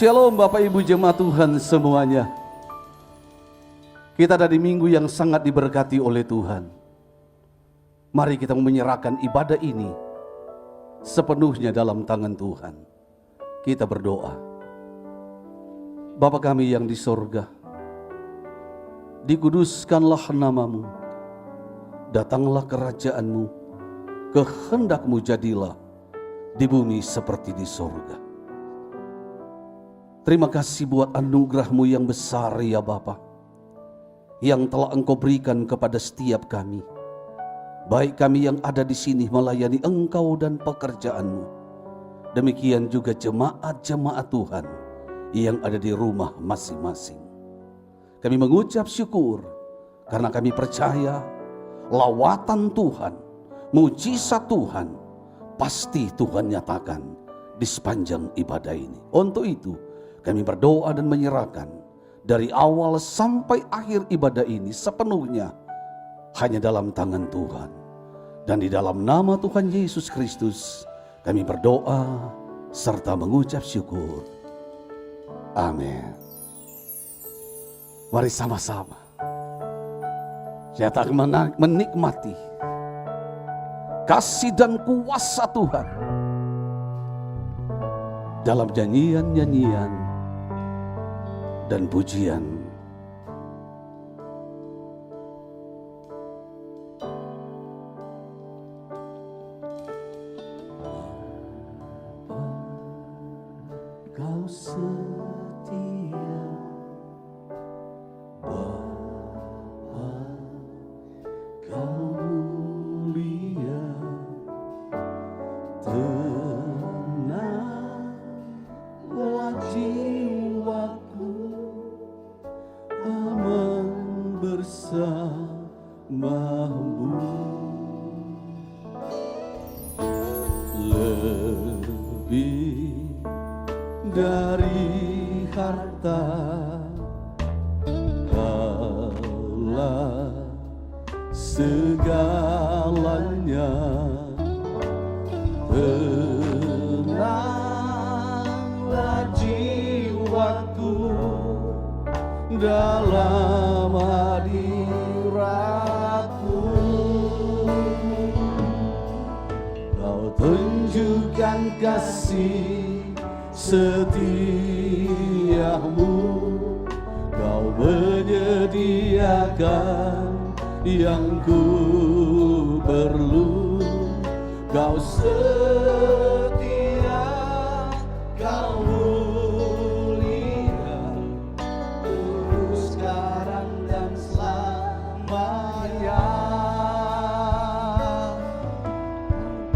Shalom Bapak Ibu jemaat Tuhan semuanya. Kita ada di minggu yang sangat diberkati oleh Tuhan. Mari kita menyerahkan ibadah ini sepenuhnya dalam tangan Tuhan. Kita berdoa. Bapa kami yang di sorga, dikuduskanlah namamu, datanglah kerajaan-Mu, kehendak-Mu jadilah di bumi seperti di sorga. Terima kasih buat anugerah-Mu yang besar ya Bapa, yang telah Engkau berikan kepada setiap kami. Baik kami yang ada di sini melayani Engkau dan pekerjaan-Mu. Demikian juga jemaat-jemaat Tuhan yang ada di rumah masing-masing. Kami mengucap syukur karena kami percaya lawatan Tuhan, mujizat Tuhan, pasti Tuhan nyatakan di sepanjang ibadah ini. Untuk itu, kami berdoa dan menyerahkan dari awal sampai akhir ibadah ini sepenuhnya hanya dalam tangan Tuhan. Dan di dalam nama Tuhan Yesus Kristus kami berdoa serta mengucap syukur. Amin. Mari sama-sama kita menikmati kasih dan kuasa Tuhan dalam nyanyian-nyanyian dan pujian. Kau setia, Bapa, Kau mulia, tenanglah jiwaku, aman bersamamu. Lebih dari harta, Kaulah segalanya. Tenanglah jiwaku dalam hadirat-Mu. Kau tunjukkan kasih setiamu, Kau menyediakan yang ku perlu. Kau setia, Kau mulia, dulu sekarang dan selamanya.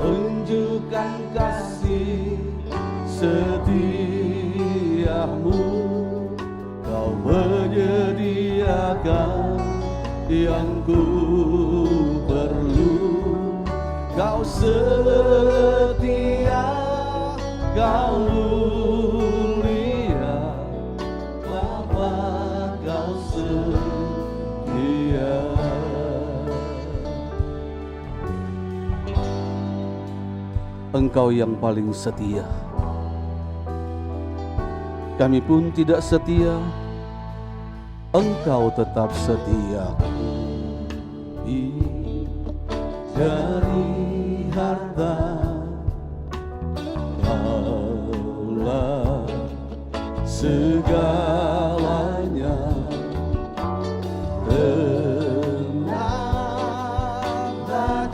Tunjukkan kasih setiamu, Kau menyediakan yang ku perlu. Kau setia, Kau mulia, Bapa, Kau setia. Engkau yang paling setia. Kami pun tidak setia, Engkau tetap setia. Dari harta, Kaulah segalanya. Tenanglah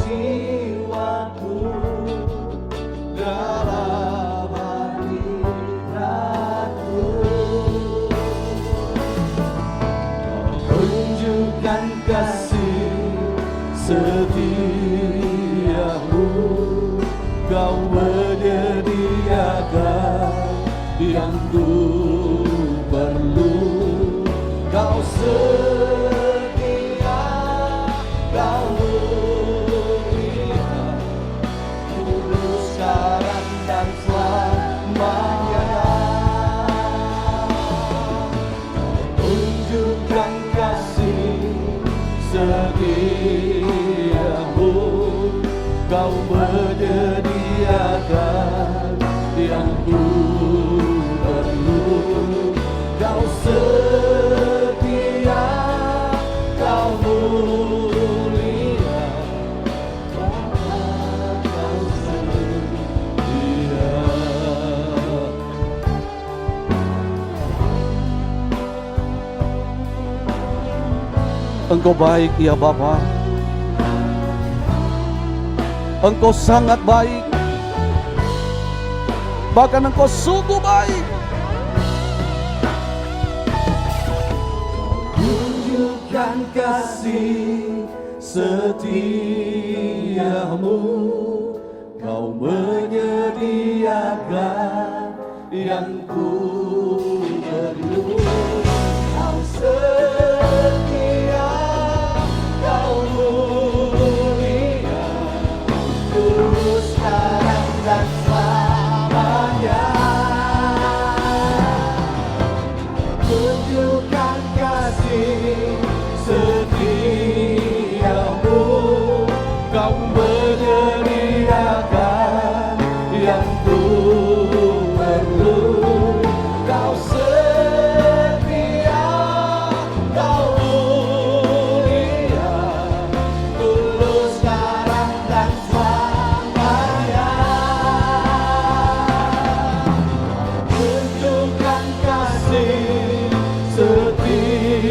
jiwaku dalam hadirat-Mu. Kau tunjukkan kasih setiamu, Kau menyediakan yang ku perlu. Kau setia, Kau mulia, dulu sekarang dan selamanya. Kau tunjukkan kasih setiamu, Kau menyediakan yang ku perlu. Engkau baik ya Bapa. Engkau sangat baik. Bahkan Engkau sungguh baik. Tunjukkan kasih setiamu, Kau menyediakan yang ku perlu. Kau setia, Kau mulia, tulus sekarang dan selamanya. Tunjukkan kasih setiamu, Kau menyediakan yang ku perlu. Kau setia, Kau mulia, tulus sekarang dan selamanya. Tunjukkan kasih setiamu,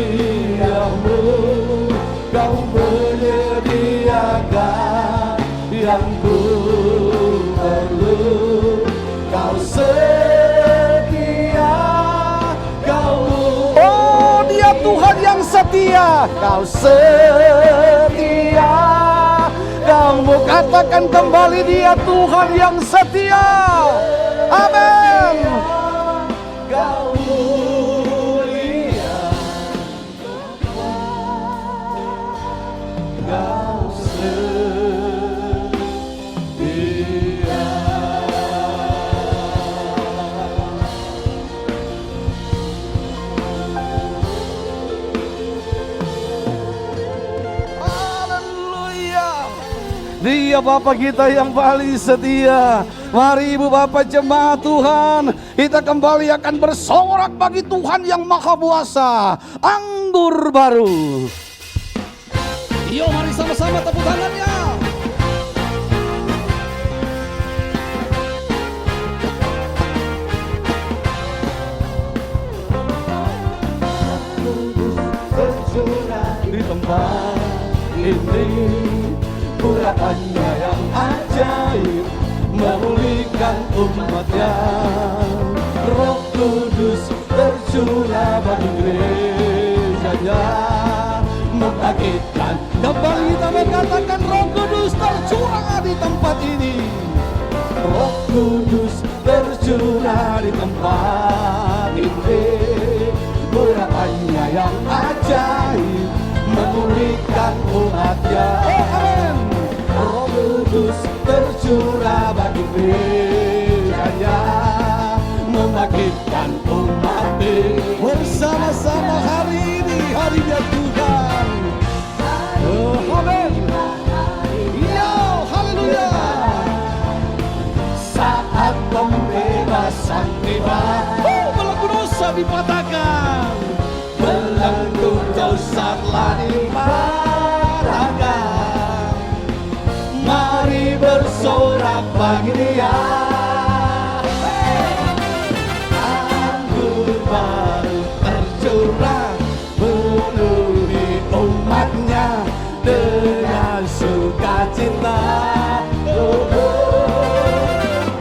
Kau menyediakan yang ku perlu. Kau setia, Kau Oh, Dia Tuhan yang setia. Kau setia. Kamu katakan kembali, Dia Tuhan yang setia. Amin. Kau mulia, Kau setia. Haleluya. Dia Bapa kita yang paling setia. Mari Ibu Bapak jemaat Tuhan, kita kembali akan bersorak bagi Tuhan yang Maha Kuasa. Anggur baru. Yo, mari sama-sama tepuk tangannya. Tercurah di tempat ini, urapannya yang ajaib memulihkan umatnya. Roh Kudus tercurah bagi gerejanya, membangkitkan. Kembali kita mengatakan Roh Kudus tercurah di tempat ini. Roh Kudus tercurah di tempat ini, urapannya yang ajaib memulihkan umatnya. Amin. Roh Kudus tercurah bagi gerejanya, membangkitkan umatnya. Bersama-sama hari ini, harinya Tuhan. Oh, amin. Iya, haleluya. Saat pembebasan tiba, Belenggu dosa dipatahkan. belenggu dosa telah dipatahkan. Mari bersorak bagi Dia. Anggur baru tercurah memenuhi umatnya dengan sukacita.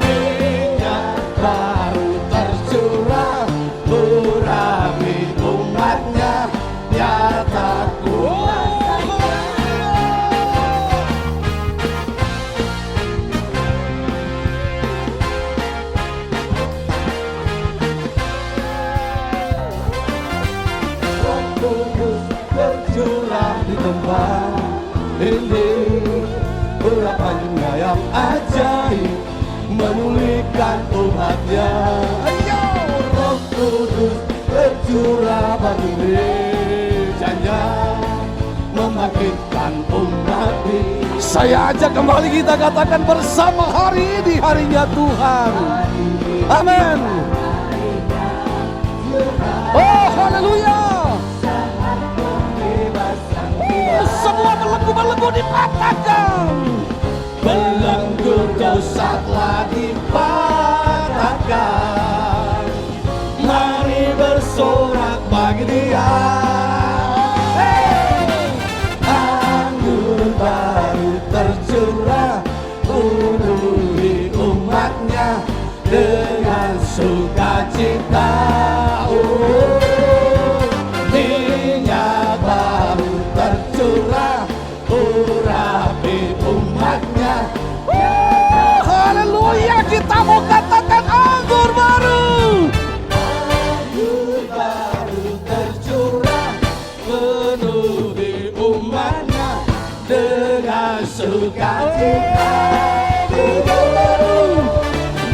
Minyak baru tercurah urapi umatnya, nyataku. Roh Kudus tercurah di tempat ini, urapannya yang ajaib memulihkan umatnya. Ayo, Roh Kudus tercurah bagi gerejanya, membangkitkan umat. Saya ajak kembali kita katakan bersama hari ini, harinya Tuhan. Amin. Oh, haleluya. Semua belenggu-belenggu dipatahkan. Belenggu dosa telah dipatahkan. Mari bersorak bagi Dia.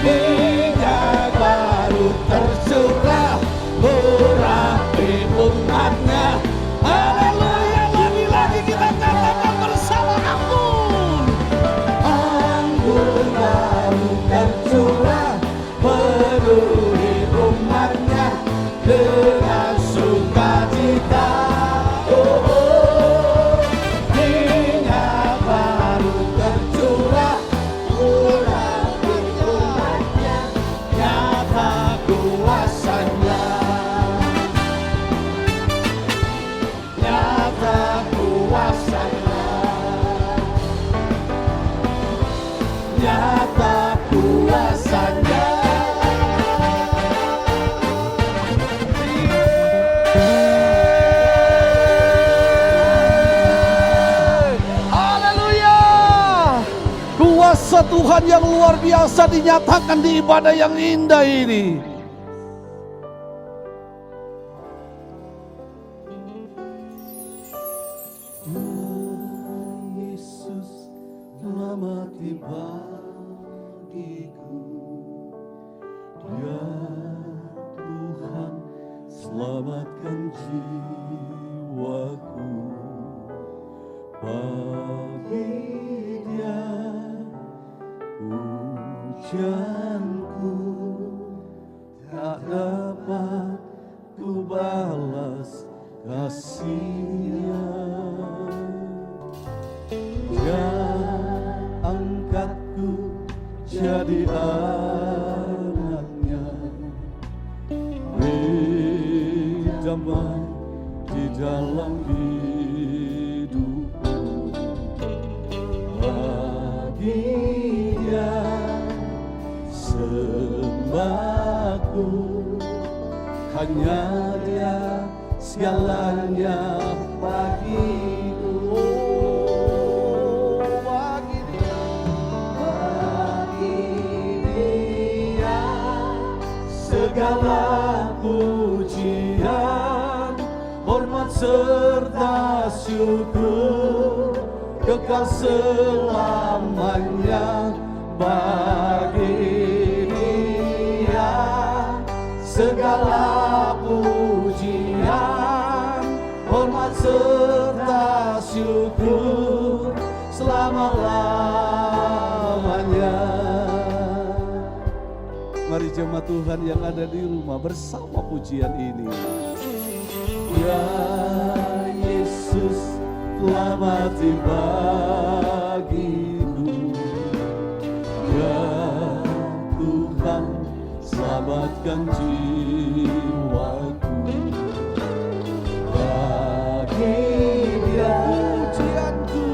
minyak baru tercurah urapi umatnya. Haleluya, lagi-lagi kita katakan bersama anggur. Anggur baru tercurah penuhi umatnya dengan sukacita. Minyak baru tercurah urapi umatnya, nyata kuasanya, nyata kuasanya, nyata kuasanya. Haleluya. Kuasa Tuhan yang luar biasa dinyatakan di ibadah yang indah ini. Yesus telah mati bagiku, Dia Tuhan selamatkan jiwaku. Bagi Dia pujianku tak dapat ku balas kasih-Nya. Dia angkatku jadi anaknya, beri damai di dalam hidupku. Bagi Dia sembahku, hanya Dia segalanya bagiku. Bagi Dia segala pujian, hormat serta syukur kekal selamanya. Bagi Dia segala pujian, hormat serta syukur selama-lamanya. Mari jemaat Tuhan yang ada di rumah bersama pujian ini. Ya Yesus telah mati bagiku, Ya Tuhan selamatkan jiwaku. Bagi Dia pujianku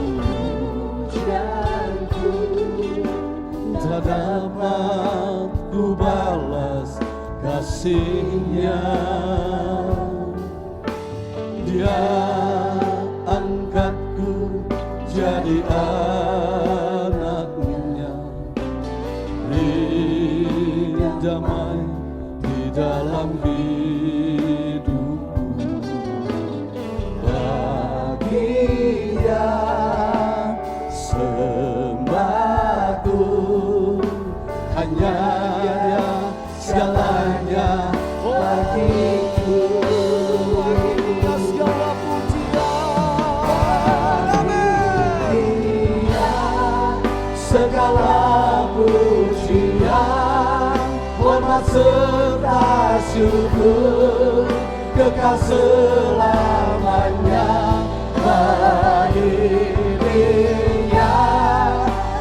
tak dapat ku balas kasih-Nya. Dia angkatku jadi anaknya, beri damai di dalam hidupku. Bagi Dia sembahku, hanya Dia segalanya bagiku. Segala pujian, segala pujian, hormat serta syukur kekal selamanya. Bagi Dia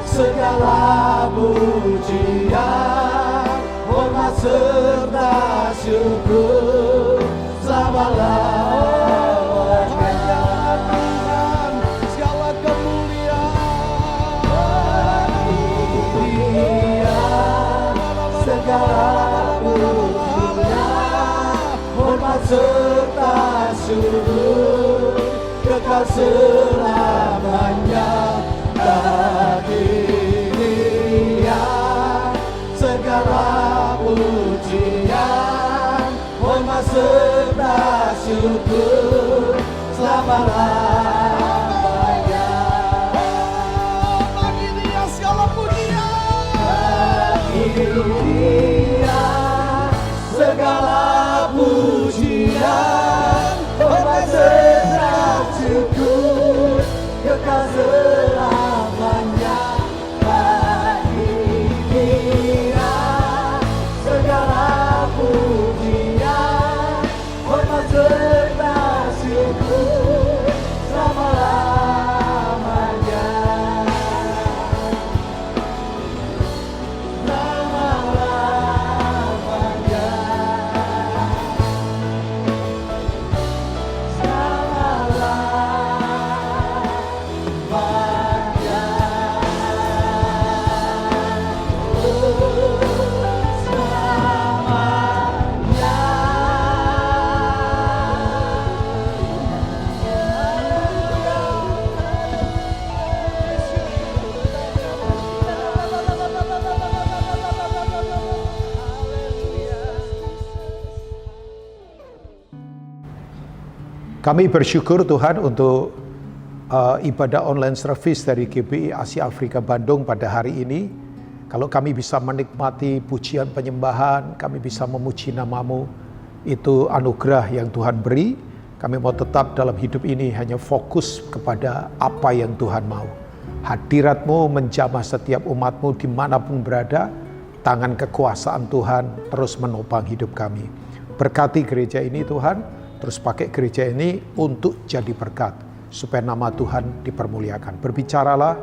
segala pujian, hormat serta syukur selama-lamanya. Segala kemuliaan bagi Dia, segala pujian, hormat serta syukur kekal selamanya. Bagi Dia segala pujian, hormat serta syukur selama-lamanya. Bagi Kami bersyukur Tuhan untuk ibadah online service dari GBI Asia Afrika Bandung pada hari ini. Kalau kami bisa menikmati pujian penyembahan, kami bisa memuji nama-Mu, itu anugerah yang Tuhan beri. Kami mau tetap dalam hidup ini hanya fokus kepada apa yang Tuhan mau. Hadirat-Mu menjamah setiap umat-Mu dimanapun berada. Tangan kekuasaan Tuhan terus menopang hidup kami. Berkati gereja ini Tuhan, terus pakai gereja ini untuk jadi berkat, supaya nama Tuhan dipermuliakan. Berbicaralah,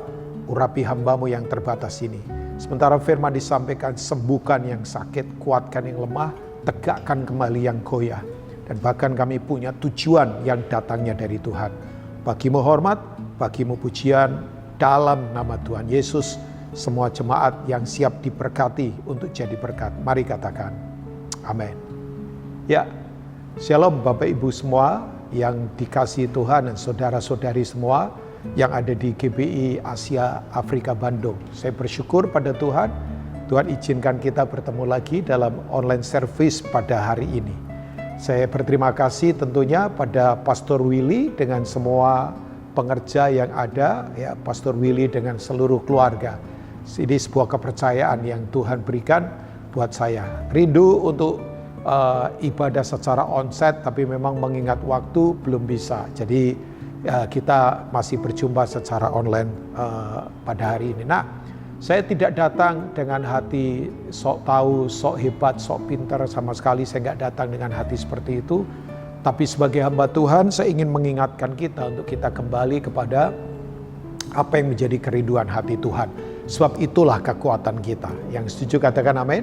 urapi hamba-Mu yang terbatas ini. Sementara firman disampaikan, sembuhkan yang sakit, kuatkan yang lemah, tegakkan kembali yang goyah. Dan bahkan kami punya tujuan yang datangnya dari Tuhan. Bagi-Mu hormat, bagi-Mu pujian, dalam nama Tuhan Yesus, semua jemaat yang siap diberkati untuk jadi berkat. Mari katakan, amin. Ya, shalom Bapak Ibu semua yang dikasihi Tuhan dan saudara-saudari semua yang ada di GBI Asia Afrika Bandung. Saya bersyukur pada Tuhan, Tuhan izinkan kita bertemu lagi dalam online service pada hari ini. Saya berterima kasih tentunya pada Pastor Willy dengan semua pengerja yang ada, ya Pastor Willy dengan seluruh keluarga. Ini sebuah kepercayaan yang Tuhan berikan buat saya. Rindu untuk ibadah secara onsite, tapi memang mengingat waktu belum bisa. Jadi kita masih berjumpa secara online pada hari ini. Nah, saya tidak datang dengan hati sok tahu, sok hebat, sok pintar, sama sekali saya nggak datang dengan hati seperti itu. Tapi sebagai hamba Tuhan, saya ingin mengingatkan kita untuk kita kembali kepada apa yang menjadi kerinduan hati Tuhan. Sebab itulah kekuatan kita. Yang setuju katakan amin.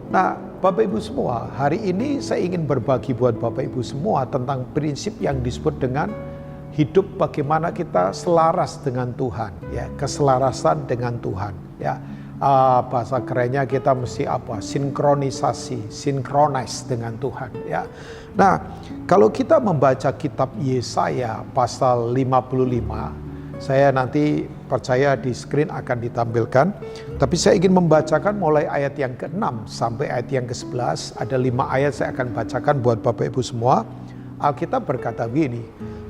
Nah, Bapak Ibu semua, hari ini saya ingin berbagi buat Bapak Ibu semua tentang prinsip yang disebut dengan hidup bagaimana kita selaras dengan Tuhan, ya, keselarasan dengan Tuhan, ya. Bahasa kerennya kita mesti apa? Sinkronisasi, sinkronize dengan Tuhan, ya. Nah, kalau kita membaca kitab Yesaya pasal 55, saya nanti percaya di screen akan ditampilkan, tapi saya ingin membacakan mulai ayat yang ke-6 sampai ayat yang ke-11. Ada 5 ayat saya akan bacakan buat Bapak Ibu semua. Alkitab berkata begini,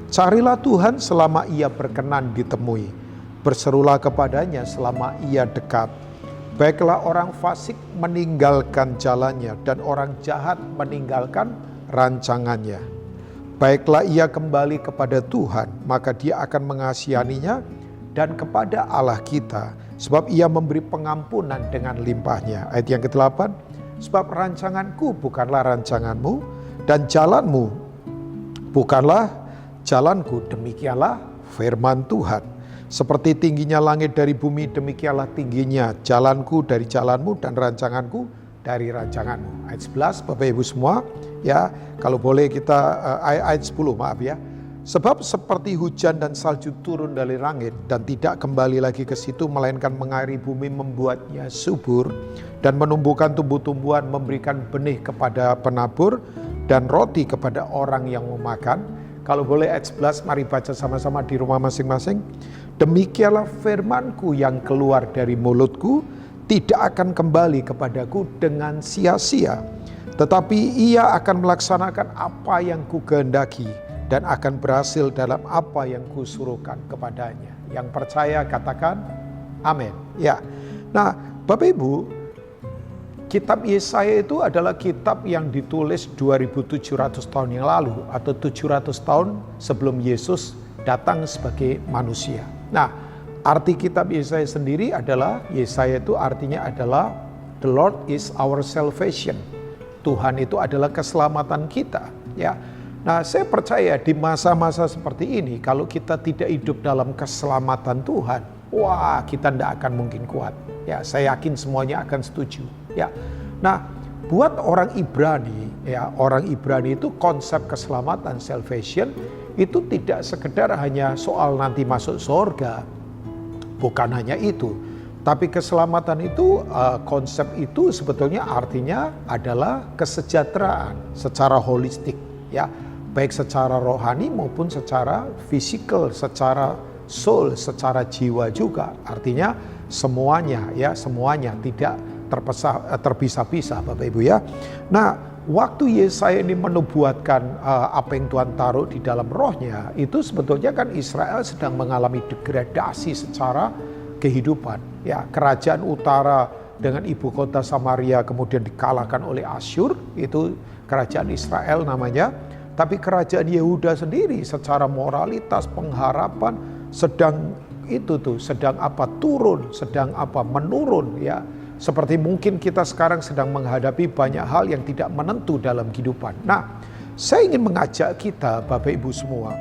carilah Tuhan selama ia berkenan ditemui, berserulah kepadanya selama ia dekat. Baiklah orang fasik meninggalkan jalannya dan orang jahat meninggalkan rancangannya. Baiklah ia kembali kepada Tuhan, maka dia akan mengasihaninya, dan kepada Allah kita, sebab ia memberi pengampunan dengan limpahnya. Ayat yang ke-8, sebab rancanganku bukanlah rancanganmu, dan jalanmu bukanlah jalanku, demikianlah firman Tuhan. Seperti tingginya langit dari bumi, demikianlah tingginya jalanku dari jalanmu dan rancanganku dari rancanganmu. Ayat 11, Bapak Ibu semua, ya, kalau boleh kita ayat 10, maaf ya. Sebab seperti hujan dan salju turun dari langit dan tidak kembali lagi ke situ, melainkan mengairi bumi, membuatnya subur dan menumbuhkan tumbuh-tumbuhan, memberikan benih kepada penabur dan roti kepada orang yang memakan. Kalau boleh ayat 11, mari baca sama-sama di rumah masing-masing. Demikianlah firmanku yang keluar dari mulutku, tidak akan kembali kepadaku dengan sia-sia, tetapi ia akan melaksanakan apa yang kukehendaki dan akan berhasil dalam apa yang kusuruhkan kepadanya. Yang percaya katakan amin. Ya. Nah, Bapak Ibu, kitab Yesaya itu adalah kitab yang ditulis 2700 tahun yang lalu atau 700 tahun sebelum Yesus datang sebagai manusia. Nah, arti kitab Yesaya sendiri adalah, Yesaya itu artinya adalah the Lord is our salvation. Tuhan itu adalah keselamatan kita, ya. Nah, saya percaya di masa-masa seperti ini, kalau kita tidak hidup dalam keselamatan Tuhan, wah, kita tidak akan mungkin kuat. Ya, saya yakin semuanya akan setuju. Ya, nah, buat orang Ibrani, ya, orang Ibrani itu konsep keselamatan salvation itu tidak sekedar hanya soal nanti masuk surga, bukan hanya itu. Tapi keselamatan itu, konsep itu sebetulnya artinya adalah kesejahteraan secara holistik, ya. Baik secara rohani maupun secara fisikal, secara soul, secara jiwa juga. Artinya semuanya, ya, semuanya tidak terpisah-pisah, Bapak Ibu, ya. Nah, waktu Yesaya ini menubuatkan apa yang Tuhan taruh di dalam rohnya, itu sebetulnya kan Israel sedang mengalami degradasi secara kehidupan. Ya, kerajaan utara dengan ibu kota Samaria kemudian dikalahkan oleh Asyur, itu kerajaan Israel namanya. Tapi kerajaan Yehuda sendiri secara moralitas, pengharapan sedang turun, sedang menurun ya. Seperti mungkin kita sekarang sedang menghadapi banyak hal yang tidak menentu dalam kehidupan. Nah, saya ingin mengajak kita Bapak Ibu semua,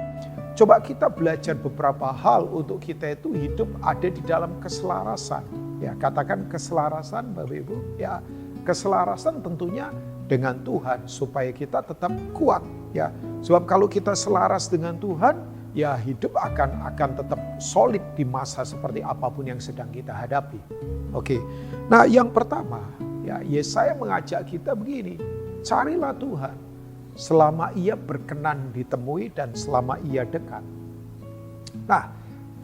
coba kita belajar beberapa hal untuk kita itu hidup ada di dalam keselarasan. Ya, katakan keselarasan Bapak Ibu. Ya, keselarasan tentunya dengan Tuhan supaya kita tetap kuat ya. Sebab kalau kita selaras dengan Tuhan, ya hidup akan tetap solid di masa seperti apapun yang sedang kita hadapi. Oke. Nah, yang pertama, ya Yesaya mengajak kita begini, carilah Tuhan selama ia berkenan ditemui dan selama ia dekat. Nah,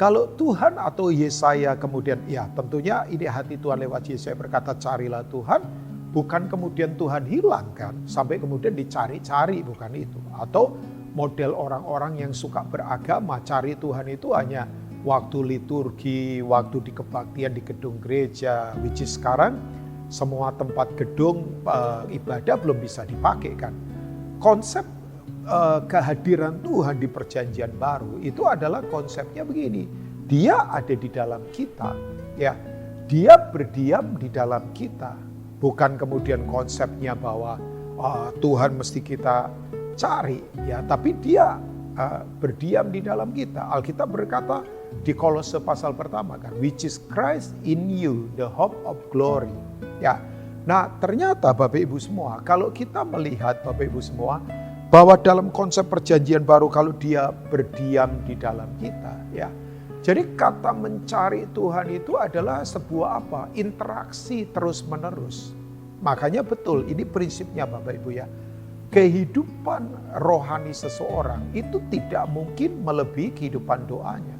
kalau Tuhan atau Yesaya kemudian, ya tentunya ini hati Tuhan lewat Yesaya berkata carilah Tuhan, bukan kemudian Tuhan hilang kan, sampai kemudian dicari-cari, bukan itu. Atau model orang-orang yang suka beragama, cari Tuhan itu hanya waktu liturgi, waktu di kebaktian di gedung gereja, which is sekarang semua tempat gedung ibadah belum bisa dipakai kan. Konsep kehadiran Tuhan di perjanjian baru itu adalah konsepnya begini, dia ada di dalam kita, ya, dia berdiam di dalam kita. Bukan kemudian konsepnya bahwa Tuhan mesti kita cari, ya, tapi dia berdiam di dalam kita. Alkitab berkata di Kolose pasal pertama kan, which is Christ in you, the hope of glory. Ya, nah ternyata Bapak Ibu semua, kalau kita melihat Bapak Ibu semua, bahwa dalam konsep perjanjian baru kalau dia berdiam di dalam kita, ya. Jadi kata mencari Tuhan itu adalah sebuah interaksi terus menerus. Makanya betul ini prinsipnya Bapak Ibu ya. Kehidupan rohani seseorang itu tidak mungkin melebihi kehidupan doanya.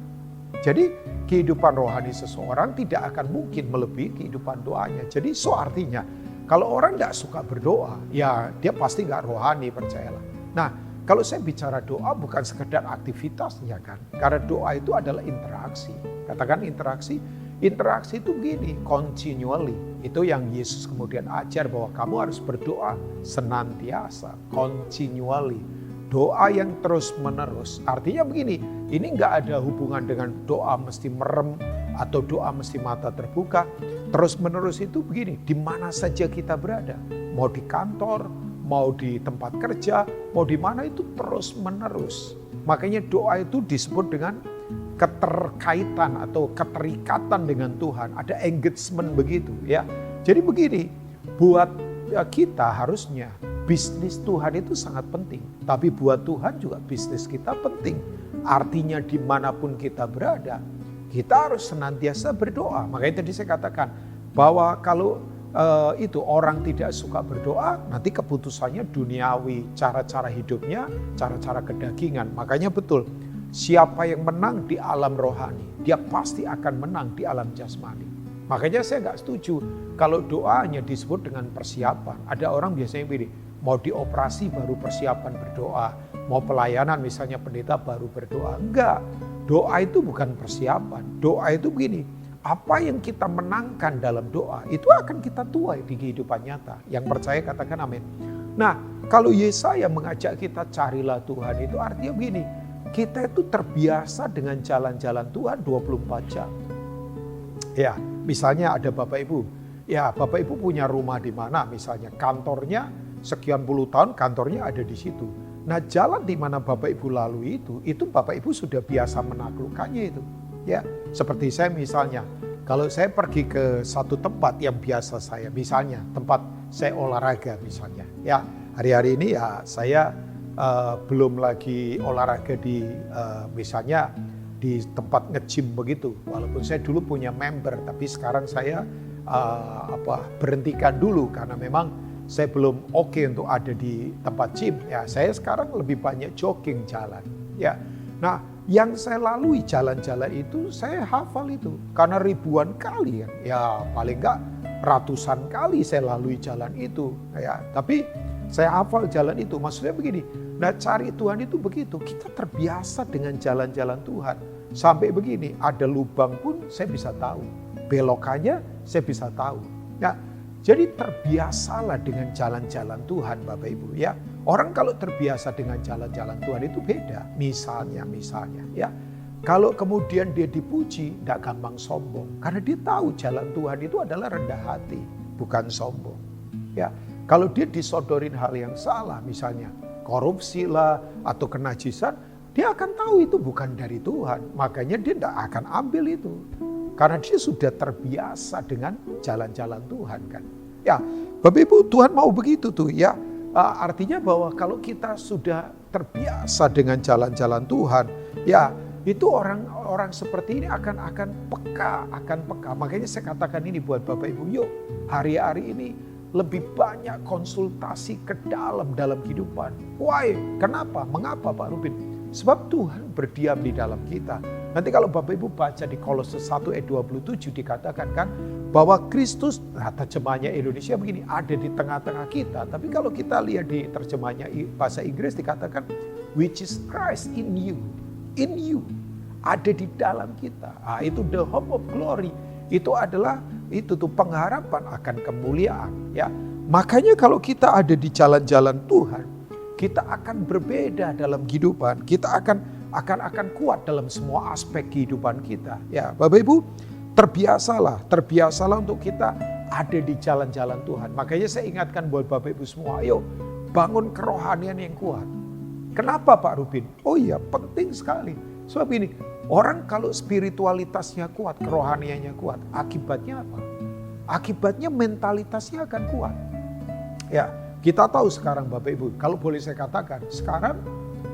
Jadi kehidupan rohani seseorang tidak akan mungkin melebihi kehidupan doanya. Jadi artinya kalau orang tidak suka berdoa, ya dia pasti nggak rohani, percayalah. Nah, kalau saya bicara doa bukan sekedar aktivitasnya kan. Karena doa itu adalah interaksi. Katakan interaksi. Interaksi itu begini, continually. Itu yang Yesus kemudian ajar bahwa kamu harus berdoa senantiasa, continually. Doa yang terus menerus. Artinya begini, ini nggak ada hubungan dengan doa mesti merem atau doa mesti mata terbuka. Terus menerus itu begini, di mana saja kita berada. Mau di kantor, mau di tempat kerja, mau di mana itu terus menerus. Makanya doa itu disebut dengan keterkaitan atau keterikatan dengan Tuhan. Ada engagement begitu ya. Jadi begini, buat kita harusnya bisnis Tuhan itu sangat penting. Tapi buat Tuhan juga bisnis kita penting. Artinya dimanapun kita berada, kita harus senantiasa berdoa. Makanya tadi saya katakan bahwa kalau itu orang tidak suka berdoa, nanti keputusannya duniawi, cara-cara hidupnya, cara-cara kedagingan. Makanya betul, siapa yang menang di alam rohani, dia pasti akan menang di alam jasmani. Makanya saya nggak setuju kalau doanya disebut dengan persiapan. Ada orang biasanya pilih, mau dioperasi baru persiapan berdoa, mau pelayanan misalnya pendeta baru berdoa. Enggak, doa itu bukan persiapan. Doa itu begini, apa yang kita menangkan dalam doa itu akan kita tuai di kehidupan nyata. Yang percaya katakan amin. Nah, kalau Yesaya mengajak kita carilah Tuhan itu artinya begini, kita itu terbiasa dengan jalan-jalan Tuhan 24 jam. Ya, misalnya ada Bapak Ibu. Ya, Bapak Ibu punya rumah di mana misalnya kantornya sekian puluh tahun kantornya ada di situ. Nah, jalan di mana Bapak Ibu lalui itu Bapak Ibu sudah biasa menaklukkannya itu. Ya, seperti saya misalnya, kalau saya pergi ke satu tempat yang biasa saya, misalnya tempat saya olahraga misalnya. Ya, hari-hari ini ya saya belum lagi olahraga di misalnya di tempat nge-gym begitu. Walaupun saya dulu punya member, tapi sekarang saya berhentikan dulu karena memang saya belum oke untuk ada di tempat gym. Ya, saya sekarang lebih banyak jogging jalan. Ya, nah yang saya lalui jalan-jalan itu saya hafal itu karena ribuan kali ya paling enggak ratusan kali saya lalui jalan itu. Ya, tapi saya hafal jalan itu. Maksudnya begini, nah cari Tuhan itu begitu. Kita terbiasa dengan jalan-jalan Tuhan. Sampai begini, ada lubang pun saya bisa tahu. Belokannya saya bisa tahu. Nah, jadi terbiasalah dengan jalan-jalan Tuhan Bapak Ibu ya. Orang kalau terbiasa dengan jalan-jalan Tuhan itu beda. Misalnya ya. Kalau kemudian dia dipuji, tidak gampang sombong. Karena dia tahu jalan Tuhan itu adalah rendah hati, bukan sombong. Ya, kalau dia disodorin hal yang salah, misalnya korupsi lah atau kenajisan, dia akan tahu itu bukan dari Tuhan. Makanya dia tidak akan ambil itu. Karena dia sudah terbiasa dengan jalan-jalan Tuhan kan. Ya, Bapak Ibu, Tuhan mau begitu tuh ya. Artinya bahwa kalau kita sudah terbiasa dengan jalan-jalan Tuhan, ya itu orang seperti ini akan peka. Makanya saya katakan ini buat Bapak Ibu, yuk hari-hari ini lebih banyak konsultasi ke dalam kehidupan. Why? Kenapa? Mengapa Pak Rubin? Sebab Tuhan berdiam di dalam kita. Nanti kalau Bapak Ibu baca di Kolose 1 ayat 27 dikatakan kan bahwa Kristus, nah terjemahnya Indonesia begini, ada di tengah-tengah kita. Tapi kalau kita lihat di terjemahnya bahasa Inggris dikatakan which is Christ in you. In you, ada di dalam kita. Nah, itu the hope of glory. Itu adalah pengharapan akan kemuliaan. Ya, makanya kalau kita ada di jalan-jalan Tuhan, kita akan berbeda dalam kehidupan. Kita akan kuat dalam semua aspek kehidupan kita. Ya, Bapak Ibu, terbiasalah untuk kita ada di jalan-jalan Tuhan. Makanya saya ingatkan buat Bapak Ibu semua, ayo bangun kerohanian yang kuat. Kenapa Pak Rubin? Oh iya, penting sekali. Sebab ini, orang kalau spiritualitasnya kuat, kerohaniannya kuat, akibatnya apa? Akibatnya mentalitasnya akan kuat. Ya, kita tahu sekarang Bapak Ibu, kalau boleh saya katakan, sekarang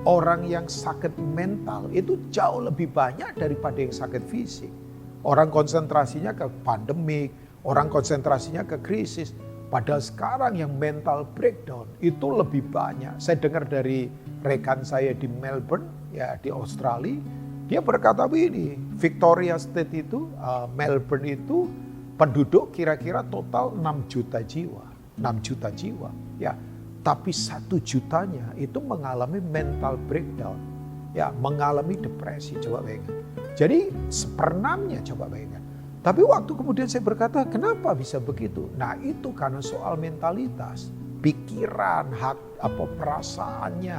orang yang sakit mental itu jauh lebih banyak daripada yang sakit fisik. Orang konsentrasinya ke pandemik, orang konsentrasinya ke krisis. Padahal sekarang yang mental breakdown itu lebih banyak. Saya dengar dari rekan saya di Melbourne, ya di Australia, dia berkata begini, Victoria State itu, Melbourne itu penduduk kira-kira total 6 juta jiwa. 6 juta jiwa, ya. Tapi 1 jutanya itu mengalami mental breakdown, ya, mengalami depresi, coba bayangkan. Jadi 1/6-nya coba bayangkan. Tapi waktu kemudian saya berkata, kenapa bisa begitu? Nah itu karena soal mentalitas, pikiran, perasaannya,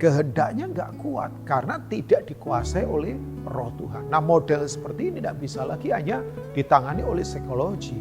kehendaknya nggak kuat karena tidak dikuasai oleh Roh Tuhan. Nah model seperti ini tidak bisa lagi hanya ditangani oleh psikologi.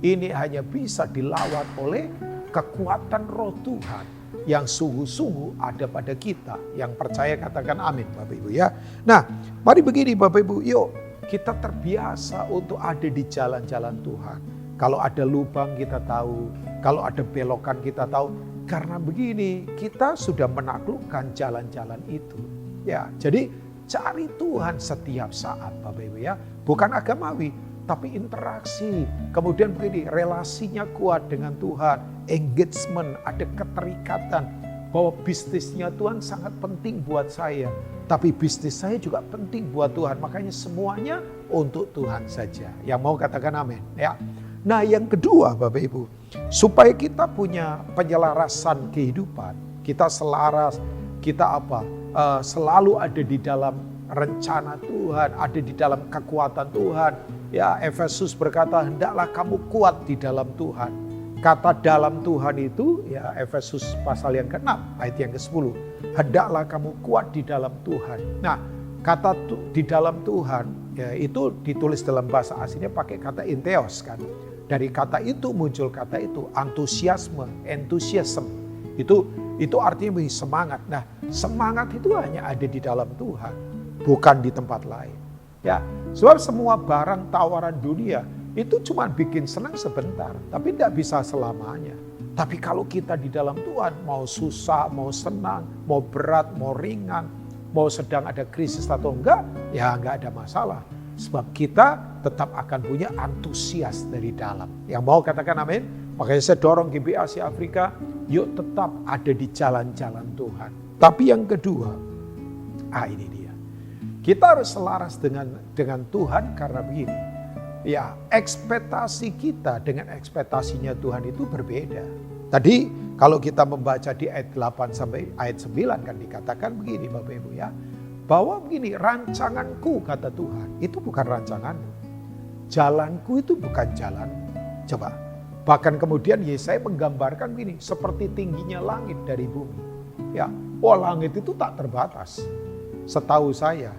Ini hanya bisa dilawan oleh kekuatan Roh Tuhan yang sungguh-sungguh ada pada kita. Yang percaya katakan amin Bapak Ibu ya. Nah mari begini Bapak Ibu, yuk kita terbiasa untuk ada di jalan-jalan Tuhan. Kalau ada lubang kita tahu, kalau ada belokan kita tahu. Karena begini, kita sudah menaklukkan jalan-jalan itu. Ya, jadi cari Tuhan setiap saat Bapak Ibu ya. Bukan agamawi, tapi interaksi. Kemudian begini, relasinya kuat dengan Tuhan. Engagement, ada keterikatan. Bahwa bisnisnya Tuhan sangat penting buat saya. Tapi bisnis saya juga penting buat Tuhan. Makanya semuanya untuk Tuhan saja. Yang mau katakan amin ya. Nah yang kedua Bapak Ibu, supaya kita punya penyelarasan kehidupan, kita selaras, kita selalu ada di dalam rencana Tuhan, ada di dalam kekuatan Tuhan. Ya Efesus berkata, hendaklah kamu kuat di dalam Tuhan. Kata dalam Tuhan itu, ya Efesus pasal yang ke-6 ayat yang ke-10. Hendaklah kamu kuat di dalam Tuhan. Nah kata di dalam Tuhan, ya, itu ditulis dalam bahasa aslinya pakai kata entheos kan. Dari kata itu muncul kata itu, antusiasme, enthusiasm. Itu artinya semangat. Nah, semangat itu hanya ada di dalam Tuhan, bukan di tempat lain. Ya, sebab semua barang tawaran dunia itu cuma bikin senang sebentar, tapi tidak bisa selamanya. Tapi kalau kita di dalam Tuhan, mau susah, mau senang, mau berat, mau ringan, mau sedang ada krisis atau enggak, ya enggak ada masalah. Sebab kita tetap akan punya antusias dari dalam. Yang mau katakan amin? Makanya saya dorong GBI Asia Afrika, yuk tetap ada di jalan-jalan Tuhan. Tapi yang kedua, ini dia. Kita harus selaras dengan Tuhan karena begini. Ya, ekspektasi kita dengan ekspektasinya Tuhan itu berbeda. Tadi kalau kita membaca di ayat 8 sampai ayat 9 kan dikatakan begini Bapak Ibu ya. Bahwa begini, rancanganku kata Tuhan, itu bukan rancanganmu. Jalanku itu bukan jalanmu. Coba. Bahkan kemudian Yesaya menggambarkan begini, seperti tingginya langit dari bumi. Ya, langit itu tak terbatas. Setahu saya,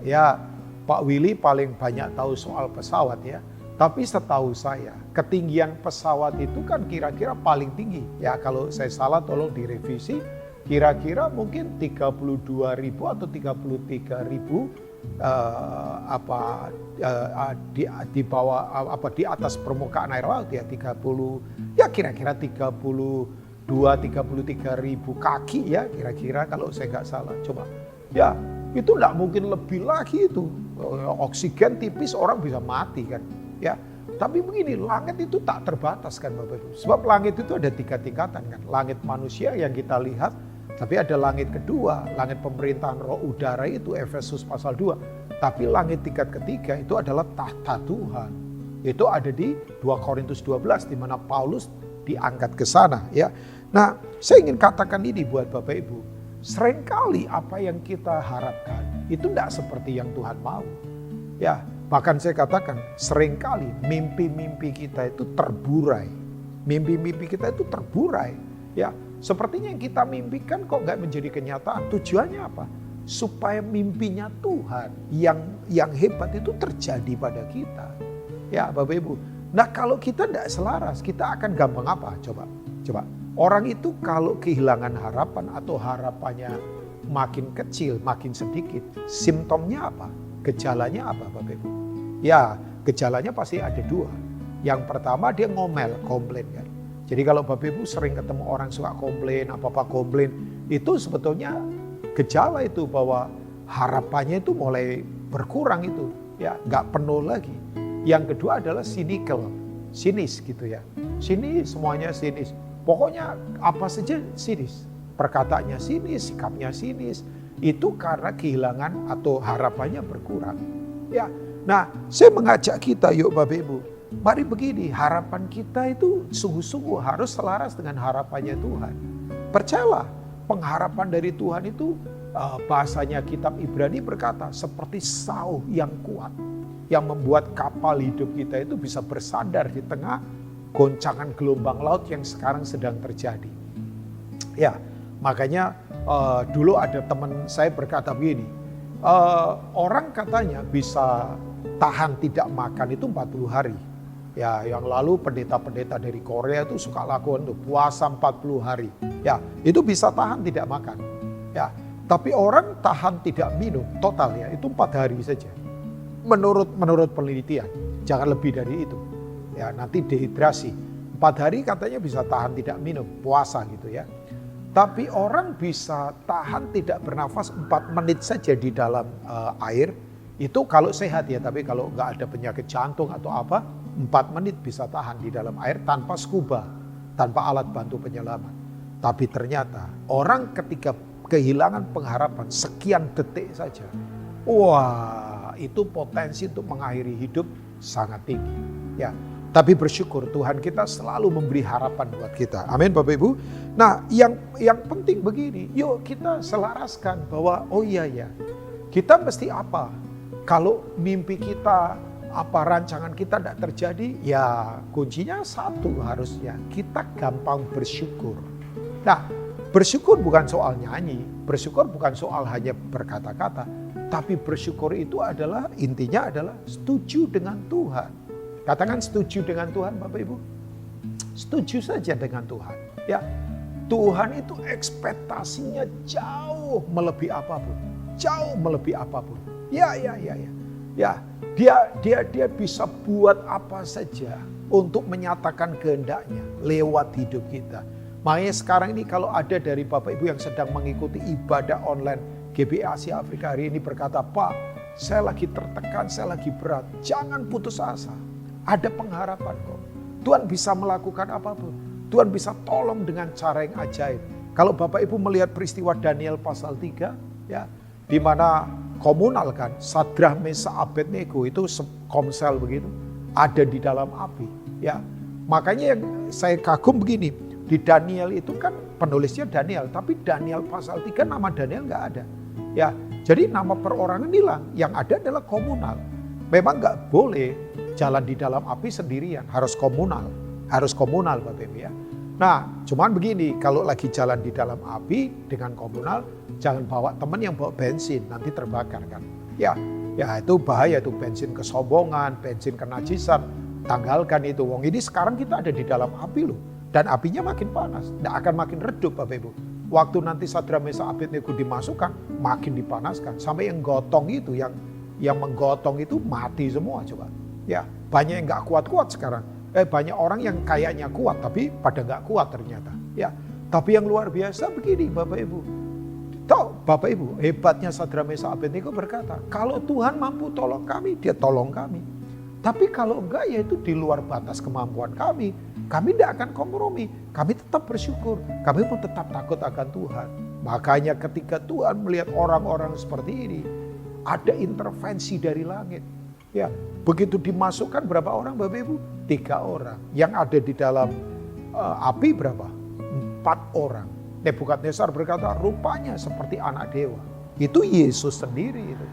ya Pak Willy paling banyak tahu soal pesawat ya. Tapi setahu saya, ketinggian pesawat itu kan kira-kira paling tinggi. Ya kalau saya salah tolong direvisi. Kira-kira mungkin 32.000 atau 33.000 di bawah di atas permukaan air laut ya 30 ya kira-kira 33.000 kaki ya kira-kira kalau saya nggak salah. Coba ya itu nggak mungkin lebih lagi itu, oksigen tipis orang bisa mati kan ya. Tapi begini, langit itu tak terbatas kan Bapak Ibu. Sebab langit itu ada 3 tingkatan kan. Langit manusia yang kita lihat, tapi ada langit kedua, langit pemerintahan roh udara itu Efesus pasal 2. Tapi langit tingkat ketiga itu adalah tahta Tuhan. Itu ada di 2 Korintus 12 di mana Paulus diangkat ke sana ya. Nah, saya ingin katakan ini buat Bapak Ibu. Seringkali apa yang kita harapkan itu tidak seperti yang Tuhan mau. Ya, bahkan saya katakan seringkali mimpi-mimpi kita itu terburai. Mimpi-mimpi kita itu terburai. Ya, sepertinya yang kita mimpikan kok nggak menjadi kenyataan. Tujuannya apa? Supaya mimpinya Tuhan yang hebat itu terjadi pada kita. Ya, Bapak Ibu. Nah, kalau kita tidak selaras, kita akan gampang apa? Coba. Orang itu kalau kehilangan harapan atau harapannya makin kecil, makin sedikit, simptomnya apa? Gejalanya apa Bapak Ibu? Ya, gejalanya pasti ada 2. Yang pertama dia komplain kan. Jadi kalau Bapak Ibu sering ketemu orang suka komplain, apa-apa komplain, itu sebetulnya gejala itu bahwa harapannya itu mulai berkurang itu. Ya, nggak penuh lagi. Yang kedua adalah sinis gitu ya. Sinis, semuanya sinis. Pokoknya apa saja sinis. Perkataannya sinis, sikapnya sinis. Itu karena kehilangan atau harapannya berkurang. Ya, nah saya mengajak kita yuk Bapak Ibu. Mari begini, harapan kita itu sungguh-sungguh harus selaras dengan harapannya Tuhan. Percayalah, pengharapan dari Tuhan itu bahasanya kitab Ibrani berkata seperti sauh yang kuat. Yang membuat kapal hidup kita itu bisa bersandar di tengah goncangan gelombang laut yang sekarang sedang terjadi. Ya, makanya dulu ada teman saya berkata begini, orang katanya bisa tahan tidak makan itu 40 hari. Ya, yang lalu pendeta-pendeta dari Korea itu suka lakukan tuh puasa 40 hari. Ya, itu bisa tahan tidak makan. Ya, tapi orang tahan tidak minum total ya itu 4 hari saja. Menurut penelitian, jangan lebih dari itu. Ya, nanti dehidrasi. 4 hari katanya bisa tahan tidak minum, puasa gitu ya. Tapi orang bisa tahan tidak bernafas 4 menit saja di dalam air. Itu kalau sehat ya, tapi kalau nggak ada penyakit jantung atau apa, 4 menit bisa tahan di dalam air tanpa scuba, tanpa alat bantu penyelaman. Tapi ternyata orang ketika kehilangan pengharapan sekian detik saja, wah itu potensi untuk mengakhiri hidup sangat tinggi. Ya, tapi bersyukur Tuhan kita selalu memberi harapan buat kita. Amin Bapak Ibu. Nah yang penting begini, yuk kita selaraskan bahwa oh iya ya, kita mesti apa? Kalau mimpi kita, apa rancangan kita tidak terjadi, ya kuncinya satu harusnya, kita gampang bersyukur. Nah, bersyukur bukan soal nyanyi, bersyukur bukan soal hanya berkata-kata, tapi bersyukur itu adalah, intinya adalah setuju dengan Tuhan. Katakan setuju dengan Tuhan Bapak Ibu. Setuju saja dengan Tuhan. Ya, Tuhan itu ekspektasinya jauh melebihi apapun. Jauh melebihi apapun. Ya. Dia bisa buat apa saja untuk menyatakan kehendaknya lewat hidup kita. Makanya sekarang ini kalau ada dari Bapak Ibu yang sedang mengikuti ibadah online GBI Asia Afrika hari ini berkata, Pak, saya lagi tertekan, saya lagi berat. Jangan putus asa. Ada pengharapan kok. Tuhan bisa melakukan apapun. Tuhan bisa tolong dengan cara yang ajaib. Kalau Bapak Ibu melihat peristiwa Daniel pasal 3, ya, di mana komunal kan, Sadrah, Mesach, Abednego itu komsel begitu, ada di dalam api. Ya, makanya yang saya kagum begini, Di Daniel itu kan penulisnya Daniel, tapi Daniel pasal 3 nama Daniel nggak ada. Ya, jadi nama perorangan hilang, yang ada adalah komunal. Memang nggak boleh jalan di dalam api sendirian, harus komunal Bapak Ibu ya. Nah, cuman begini, kalau lagi jalan di dalam api dengan komunal, jangan bawa teman yang bawa bensin, nanti terbakar kan. Ya itu bahaya tuh, bensin kesombongan, bensin kenajisan, tanggalkan itu. Wong ini sekarang kita ada di dalam api loh. Dan apinya makin panas, tidak akan makin redup Bapak Ibu. Waktu nanti Sadra Mesa Abednego dimasukkan, makin dipanaskan. Sampai yang gotong itu, yang menggotong itu mati semua coba. Ya, banyak yang nggak kuat-kuat sekarang. Banyak orang yang kayaknya kuat, tapi pada nggak kuat ternyata. Ya, tapi yang luar biasa begini Bapak Ibu. Tahu Bapak Ibu, hebatnya Sadra Mesa Abednego berkata, kalau Tuhan mampu tolong kami, dia tolong kami. Tapi kalau enggak, ya itu di luar batas kemampuan kami. Kami tidak akan kompromi, kami tetap bersyukur, kami pun tetap takut akan Tuhan. Makanya ketika Tuhan melihat orang-orang seperti ini, ada intervensi dari langit. Ya, begitu dimasukkan berapa orang Bapak Ibu? 3 orang. Yang ada di dalam api berapa? 4 orang. Nebukadnezar berkata, rupanya seperti anak dewa. Itu Yesus sendiri itu.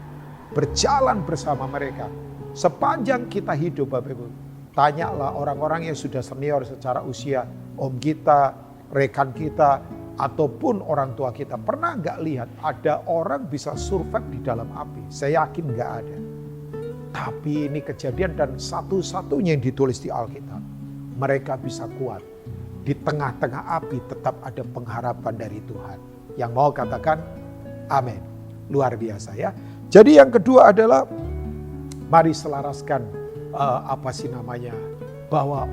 Berjalan bersama mereka. Sepanjang kita hidup Bapak Ibu. Tanyalah orang-orang yang sudah senior secara usia, om kita, rekan kita, ataupun orang tua kita. Pernah nggak lihat ada orang bisa survive di dalam api? Saya yakin nggak ada. Tapi ini kejadian dan satu-satunya yang ditulis di Alkitab. Mereka bisa kuat. Di tengah-tengah api tetap ada pengharapan dari Tuhan. Yang mau katakan amin. Luar biasa ya. Jadi yang kedua adalah mari selaraskan bahwa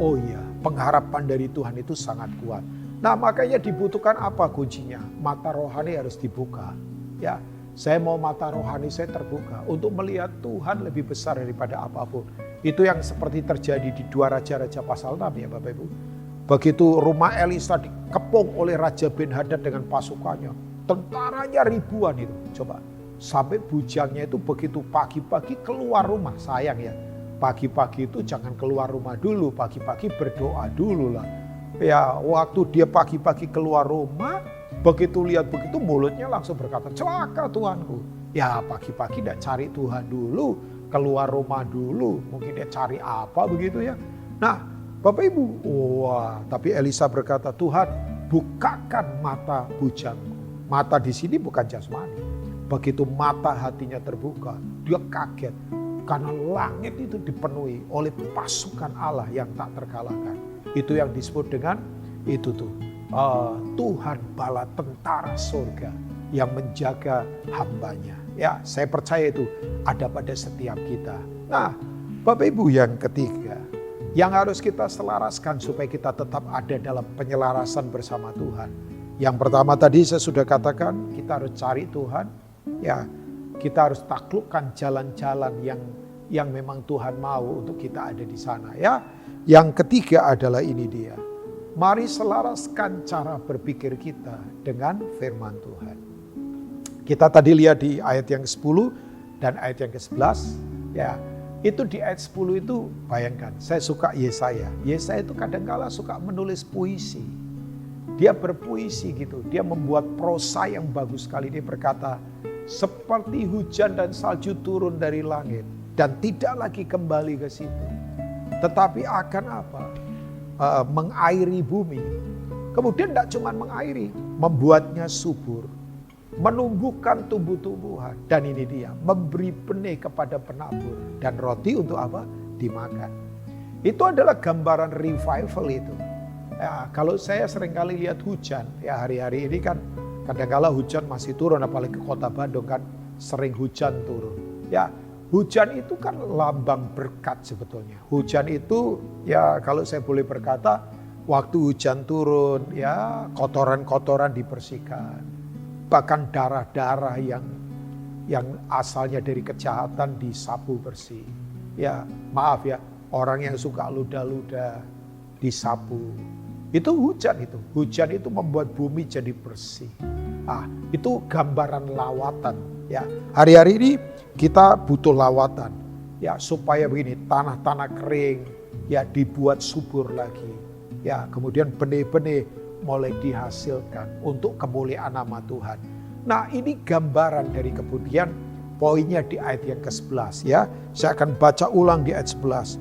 pengharapan dari Tuhan itu sangat kuat. Nah, makanya dibutuhkan apa kuncinya? Mata rohani harus dibuka. Ya, saya mau mata rohani saya terbuka untuk melihat Tuhan lebih besar daripada apapun. Itu yang seperti terjadi di 2 Raja-Raja pasal 6 ya Bapak Ibu. Begitu rumah Elisa dikepung oleh Raja Ben-Hadad dengan pasukannya, tentaranya ribuan itu. Coba, sampai bujangnya itu begitu pagi-pagi keluar rumah, sayang ya. Pagi-pagi itu jangan keluar rumah dulu, pagi-pagi berdoa dulu lah. Ya, waktu dia pagi-pagi keluar rumah, begitu lihat begitu mulutnya langsung berkata, celaka Tuanku. Ya, pagi-pagi tidak cari Tuhan dulu, keluar rumah dulu, mungkin dia cari apa begitu ya. Nah, Bapak Ibu, tapi Elisa berkata, Tuhan bukakan mata bujangku. Mata di sini bukan jasmani. Begitu mata hatinya terbuka, dia kaget. Karena langit itu dipenuhi oleh pasukan Allah yang tak terkalahkan. Itu yang disebut dengan Tuhan bala tentara surga yang menjaga hambanya. Ya, saya percaya itu ada pada setiap kita. Nah, Bapak Ibu yang ketiga, yang harus kita selaraskan supaya kita tetap ada dalam penyelarasan bersama Tuhan. Yang pertama tadi saya sudah katakan, kita harus cari Tuhan. Ya, kita harus taklukkan jalan-jalan yang memang Tuhan mau untuk kita ada di sana ya. Yang ketiga adalah ini dia. Mari selaraskan cara berpikir kita dengan firman Tuhan. Kita tadi lihat di ayat yang ke-10 dan ayat yang ke-11 ya. Itu di ayat 10 itu bayangkan, saya suka Yesaya. Yesaya itu kadang-kala suka menulis puisi. Dia berpuisi gitu, dia membuat prosa yang bagus sekali. Dia berkata, seperti hujan dan salju turun dari langit dan tidak lagi kembali ke situ, tetapi akan apa? Mengairi bumi. Kemudian tidak cuma mengairi, membuatnya subur, menumbuhkan tumbuh-tumbuhan. Dan ini dia, memberi benih kepada penabur dan roti untuk apa? Dimakan. Itu adalah gambaran revival itu. Ya, kalau saya seringkali lihat hujan, ya hari-hari ini kan kadang-kala hujan masih turun, apalagi ke kota Bandung kan sering hujan turun. Ya, hujan itu kan lambang berkat sebetulnya. Hujan itu ya kalau saya boleh berkata, waktu hujan turun ya kotoran-kotoran dibersihkan. Bahkan darah-darah yang asalnya dari kejahatan disapu bersih. Ya, maaf ya, orang yang suka ludah-ludah disapu. Itu hujan itu. Hujan itu membuat bumi jadi bersih. Itu gambaran lawatan. Ya, hari-hari ini kita butuh lawatan. Ya, supaya begini, tanah-tanah kering ya dibuat subur lagi. Ya, kemudian benih-benih mulai dihasilkan untuk kemuliaan nama Tuhan. Nah, ini gambaran dari kemudian poinnya di ayat yang ke-11 ya. Saya akan baca ulang di ayat 11.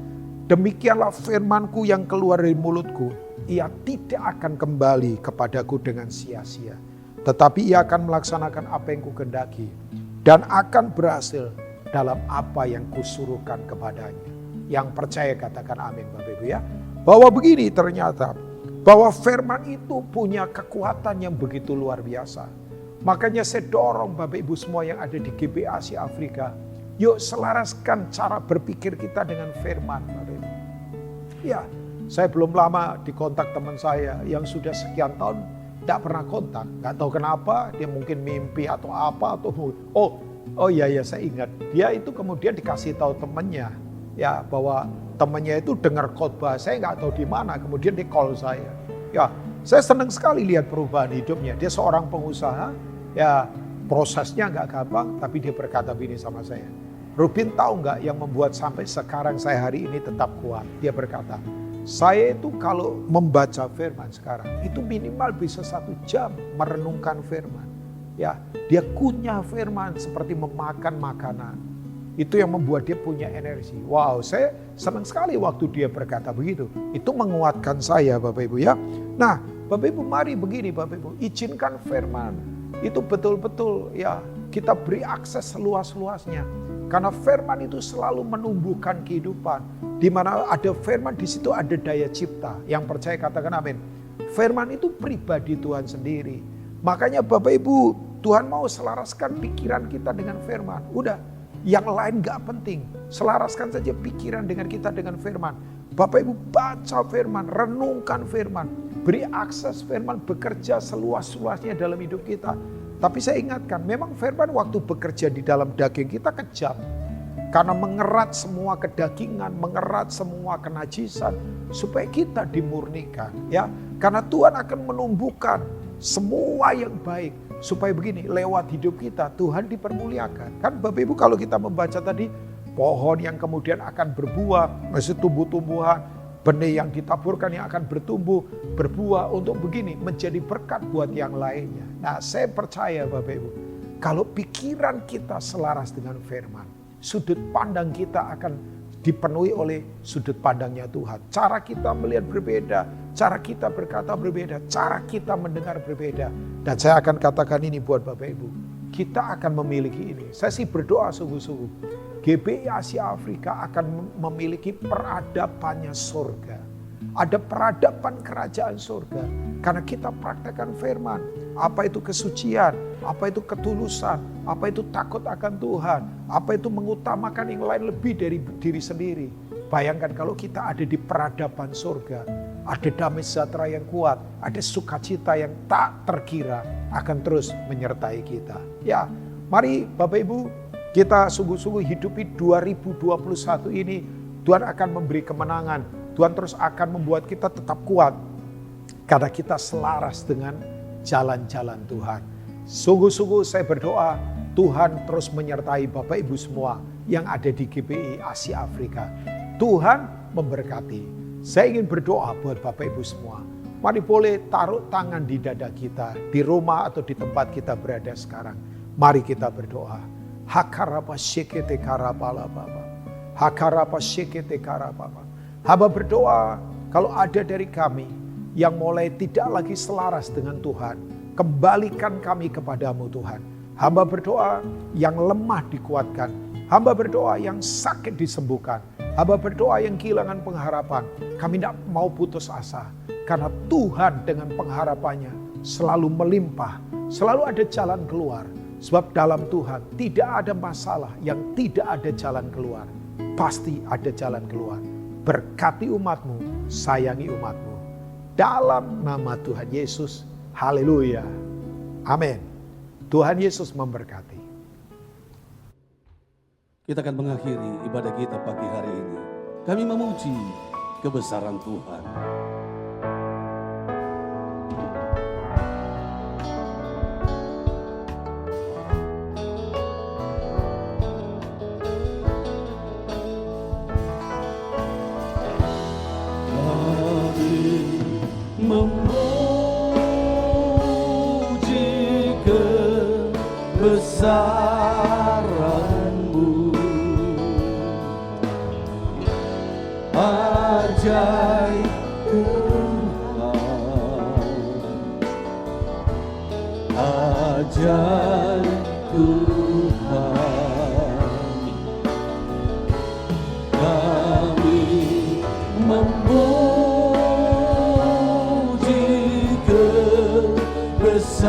Demikianlah firmanku yang keluar dari mulutku, ia tidak akan kembali kepadaku dengan sia-sia, tetapi ia akan melaksanakan apa yang kukehendaki dan akan berhasil dalam apa yang kusuruhkan kepadanya. Yang percaya katakan amin Bapak Ibu ya. Bahwa begini ternyata, bahwa firman itu punya kekuatan yang begitu luar biasa. Makanya saya dorong Bapak Ibu semua yang ada di GBI Asia Afrika, yuk selaraskan cara berpikir kita dengan firman Bapak Ibu. Ya, saya belum lama dikontak teman saya yang sudah sekian tahun tidak pernah kontak. Gak tahu kenapa, dia mungkin mimpi atau apa. Oh iya saya ingat. Dia itu kemudian dikasih tahu temannya ya bahwa temannya itu dengar khotbah. Saya nggak tahu di mana, kemudian di call saya. Ya, saya senang sekali lihat perubahan hidupnya. Dia seorang pengusaha, ya prosesnya nggak gampang, tapi dia berkata begini sama saya. Rubin tahu nggak yang membuat sampai sekarang saya hari ini tetap kuat? Dia berkata, saya itu kalau membaca firman sekarang, itu minimal bisa 1 jam merenungkan firman. Ya, dia kunyah firman seperti memakan makanan. Itu yang membuat dia punya energi. Wow, saya senang sekali waktu dia berkata begitu. Itu menguatkan saya Bapak Ibu ya. Nah, Bapak Ibu mari begini Bapak Ibu, izinkan firman. Itu betul-betul ya kita beri akses seluas-luasnya. Karena firman itu selalu menumbuhkan kehidupan. Di mana ada firman, di situ ada daya cipta. Yang percaya katakan amin. Firman itu pribadi Tuhan sendiri. Makanya Bapak Ibu, Tuhan mau selaraskan pikiran kita dengan firman. Udah, yang lain gak penting. Selaraskan saja pikiran dengan kita dengan firman. Bapak Ibu baca firman, renungkan firman. Beri akses firman bekerja seluas-luasnya dalam hidup kita. Tapi saya ingatkan, memang firman waktu bekerja di dalam daging kita kejam. Karena mengerat semua kedagingan, mengerat semua kenajisan. Supaya kita dimurnikan. Ya, karena Tuhan akan menumbuhkan semua yang baik. Supaya begini, lewat hidup kita Tuhan dipermuliakan. Kan Bapak Ibu kalau kita membaca tadi, pohon yang kemudian akan berbuah, masih tumbuh-tumbuhan, benih yang ditaburkan yang akan bertumbuh, berbuah untuk begini, menjadi berkat buat yang lainnya. Nah, saya percaya Bapak Ibu, kalau pikiran kita selaras dengan firman, sudut pandang kita akan dipenuhi oleh sudut pandangnya Tuhan. Cara kita melihat berbeda, cara kita berkata berbeda, cara kita mendengar berbeda. Dan saya akan katakan ini buat Bapak Ibu, kita akan memiliki ini. Saya sih berdoa sungguh-sungguh. GBI Asia Afrika akan memiliki peradabannya surga. Ada peradaban kerajaan surga. Karena kita praktekkan firman. Apa itu kesucian, apa itu ketulusan, apa itu takut akan Tuhan, apa itu mengutamakan yang lain lebih dari diri sendiri. Bayangkan kalau kita ada di peradaban surga. Ada damai sejahtera yang kuat, ada sukacita yang tak terkira akan terus menyertai kita. Ya, mari Bapak Ibu, kita sungguh-sungguh hidupi 2021 ini. Tuhan akan memberi kemenangan. Tuhan terus akan membuat kita tetap kuat. Karena kita selaras dengan jalan-jalan Tuhan. Sungguh-sungguh saya berdoa Tuhan terus menyertai Bapak Ibu semua yang ada di GBI Asia Afrika. Tuhan memberkati. Saya ingin berdoa buat Bapak Ibu semua. Mari boleh taruh tangan di dada kita. Di rumah atau di tempat kita berada sekarang. Mari kita berdoa. Hakarapa shekete karapala baba. Hakarapa shekete karapala. Hamba berdoa kalau ada dari kami yang mulai tidak lagi selaras dengan Tuhan. Kembalikan kami kepadamu Tuhan. Hamba berdoa yang lemah dikuatkan. Hamba berdoa yang sakit disembuhkan. Hamba berdoa yang kehilangan pengharapan. Kami tidak mau putus asa. Karena Tuhan dengan pengharapannya selalu melimpah. Selalu ada jalan keluar. Sebab dalam Tuhan tidak ada masalah yang tidak ada jalan keluar. Pasti ada jalan keluar. Berkati umatmu, sayangi umatmu. Dalam nama Tuhan Yesus. Haleluya. Amin. Tuhan Yesus memberkati. Kita akan mengakhiri ibadah kita pagi hari ini. Kami memuji kebesaran Tuhan. Memohon ajaib Tuhan, ajaib Tuhan, kami memuji kebesaran-Mu.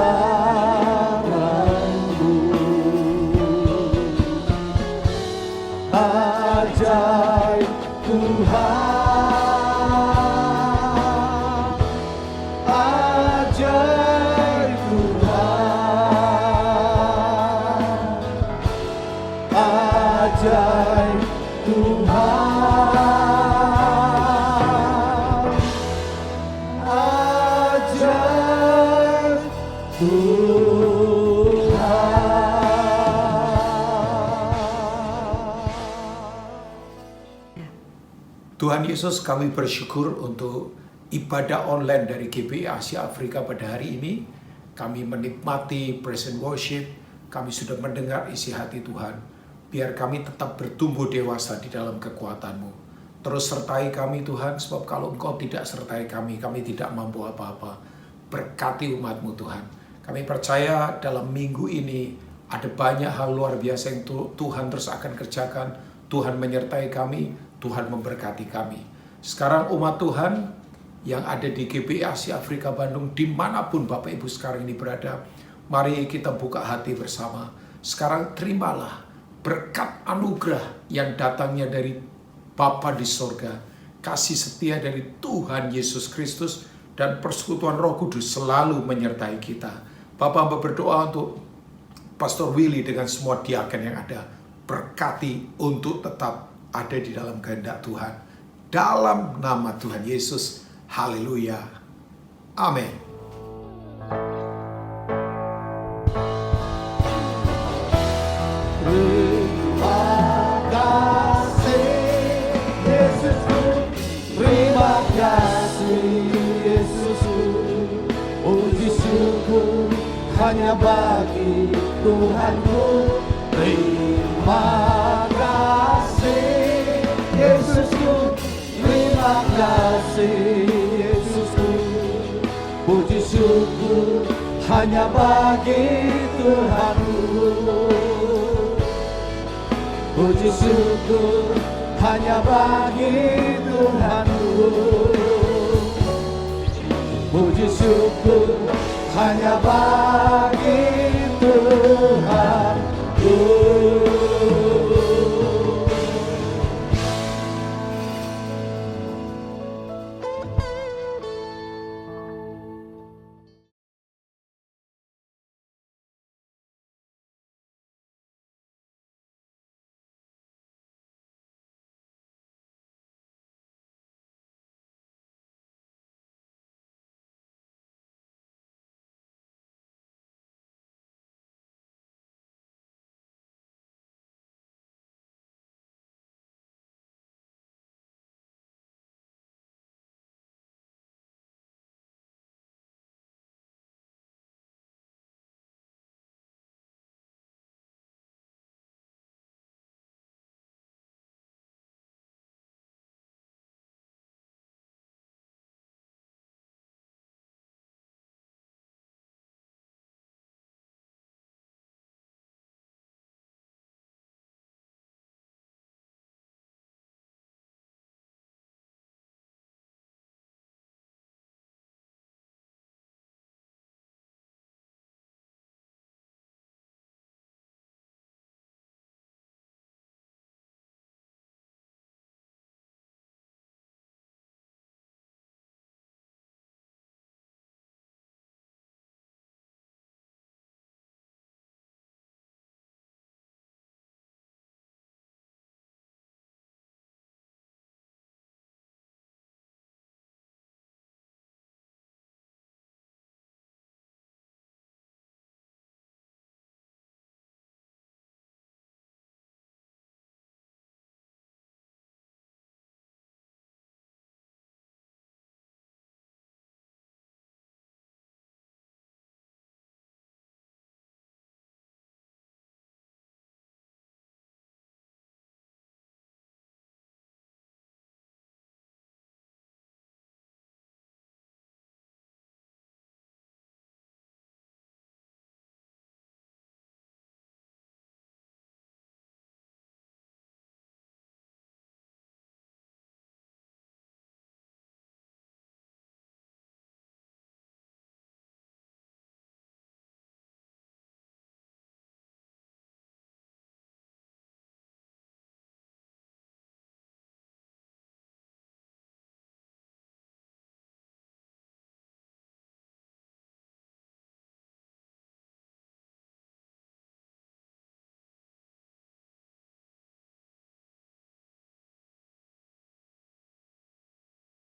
Ajaib Tuhan, ajaib Tuhan, ajaib Tuhan, ajaib Tuhan Yesus, kami bersyukur untuk ibadah online dari GBI Asia Afrika pada hari ini. Kami menikmati present worship, kami sudah mendengar isi hati Tuhan. Biar kami tetap bertumbuh dewasa di dalam kekuatan-Mu. Terus sertai kami Tuhan, sebab kalau Engkau tidak sertai kami, kami tidak mampu apa-apa. Berkati umat-Mu Tuhan. Kami percaya dalam minggu ini ada banyak hal luar biasa yang Tuhan terus akan kerjakan. Tuhan menyertai kami, Tuhan memberkati kami. Sekarang umat Tuhan yang ada di GBI Asia Afrika Bandung, dimanapun Bapak Ibu sekarang ini berada, mari kita buka hati bersama. Sekarang terimalah berkat anugerah yang datangnya dari Bapa di sorga, kasih setia dari Tuhan Yesus Kristus, dan persekutuan Roh Kudus selalu menyertai kita. Bapak hamba berdoa untuk Pastor Willy dengan semua diaken yang ada. Berkati untuk tetap ada di dalam kehendak Tuhan. Dalam nama Tuhan Yesus. Haleluya. Amin. Terima kasih Yesusku, terima kasih Yesusku, puji syukur hanya bagi Tuhanku. Terima kasih Yesusku, terima kasih Yesusku, puji syukur hanya bagi Tuhanku. Puji syukur hanya bagi Tuhanku. Puji syukur hanya bagi